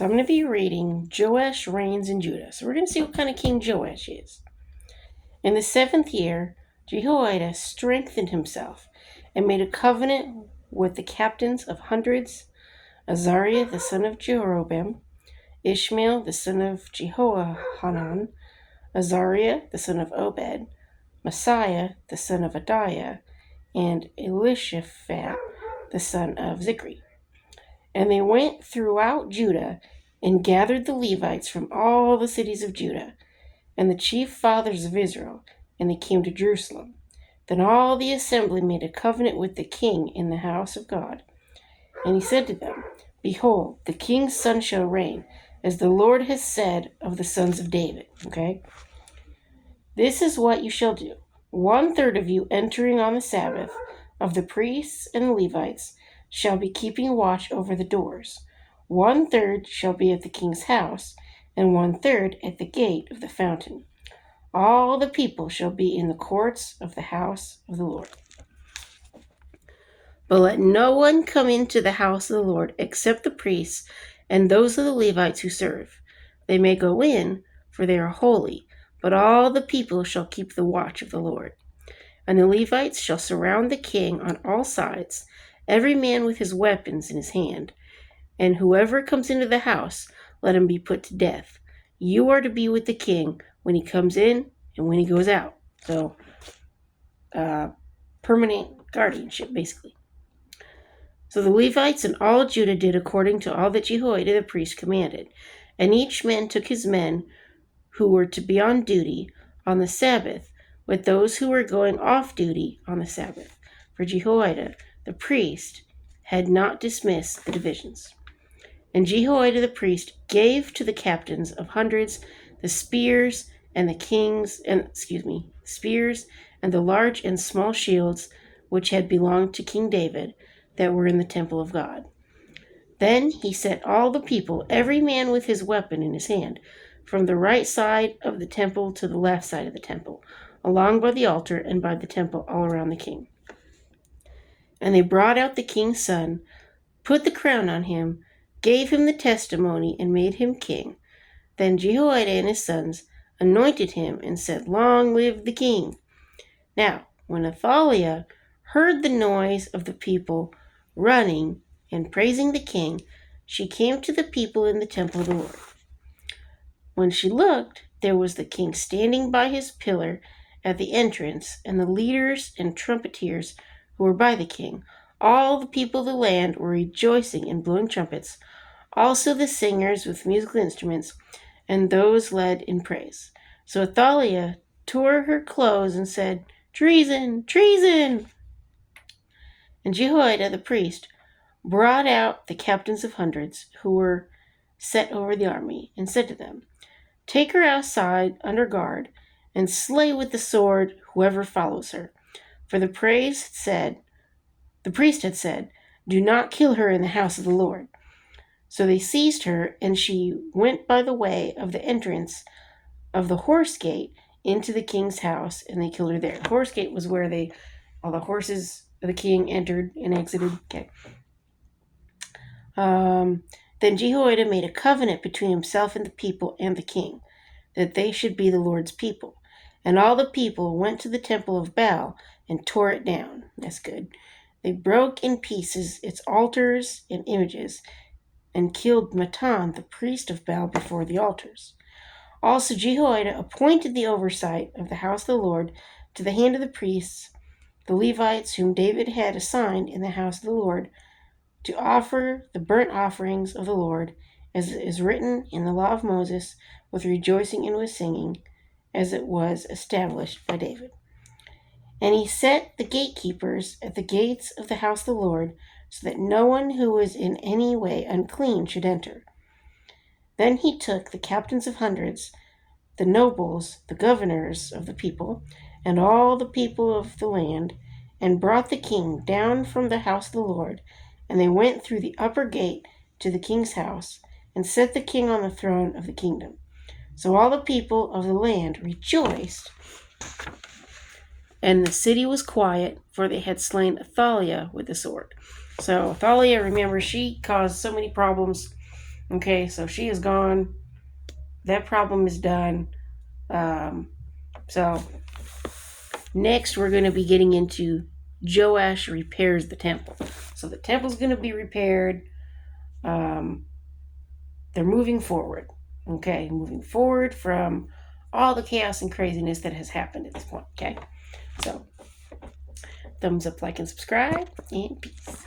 So I'm going to be reading Joash reigns in Judah. So we're going to see what kind of king Joash is. In the 7th year, Jehoiada strengthened himself and made a covenant with the captains of hundreds, Azariah the son of Jeroboam, Ishmael the son of Jehohanan, Azariah the son of Obed, Messiah the son of Adiah, and Elishaphat the son of Zikri. And they went throughout Judah and gathered the Levites from all the cities of Judah and the chief fathers of Israel, and they came to Jerusalem. Then all the assembly made a covenant with the king in the house of God. And he said to them, Behold, the king's son shall reign, as the Lord has said of the sons of David. Okay? This is what you shall do. 1/3 of you entering on the Sabbath, of the priests and the Levites, shall be keeping watch over the doors. 1/3 shall be at the king's house, and 1/3 at the gate of the fountain. All the people shall be in the courts of the house of the Lord. But let no one come into the house of the Lord except the priests and those of the Levites who serve. They may go in, for they are holy, but all the people shall keep the watch of the Lord. And the Levites shall surround the king on all sides, every man with his weapons in his hand. And whoever comes into the house, let him be put to death. You are to be with the king when he comes in and when he goes out. So, permanent guardianship, basically. So the Levites and all Judah did according to all that Jehoiada the priest commanded. And each man took his men who were to be on duty on the Sabbath with those who were going off duty on the Sabbath. For Jehoiada the priest had not dismissed the divisions. And Jehoiada the priest gave to the captains of hundreds the spears and the large and small shields which had belonged to King David, that were in the temple of God. Then he set all the people, every man with his weapon in his hand, from the right side of the temple to the left side of the temple, along by the altar and by the temple all around the king. And they brought out the king's son, put the crown on him, gave him the testimony, and made him king. Then Jehoiada and his sons anointed him and said, Long live the king! Now, when Athaliah heard the noise of the people running and praising the king, she came to the people in the temple of the Lord. When she looked, there was the king standing by his pillar at the entrance, and the leaders and trumpeters who were by the king. All the people of the land were rejoicing and blowing trumpets, also the singers with musical instruments, and those led in praise. So Athaliah tore her clothes and said, Treason! Treason! And Jehoiada the priest brought out the captains of hundreds who were set over the army, and said to them, Take her outside under guard, and slay with the sword whoever follows her. For the priest had said, Do not kill her in the house of the Lord. So they seized her, and she went by the way of the entrance of the horse gate into the king's house, and they killed her there. The horse gate was where all the horses of the king entered and exited. Okay. Then Jehoiada made a covenant between himself and the people and the king, that they should be the Lord's people. And all the people went to the temple of Baal and tore it down. That's good. They broke in pieces its altars and images, and killed Mattan, the priest of Baal, before the altars. Also Jehoiada appointed the oversight of the house of the Lord to the hand of the priests, the Levites, whom David had assigned in the house of the Lord, to offer the burnt offerings of the Lord, as it is written in the law of Moses, with rejoicing and with singing, as it was established by David. And he set the gatekeepers at the gates of the house of the Lord, so that no one who was in any way unclean should enter. Then he took the captains of hundreds, the nobles, the governors of the people, and all the people of the land, and brought the king down from the house of the Lord, and they went through the upper gate to the king's house, and set the king on the throne of the kingdom. So all the people of the land rejoiced, and the city was quiet, for they had slain Athaliah with the sword. So Athaliah, remember, she caused so many problems Okay, so she is gone. That problem is done. So next we're going to be getting into Joash repairs the temple. So the temple's going to be repaired. They're moving forward. Okay, moving forward from all the chaos and craziness that has happened at this point. Okay, so thumbs up, like, and subscribe, and peace.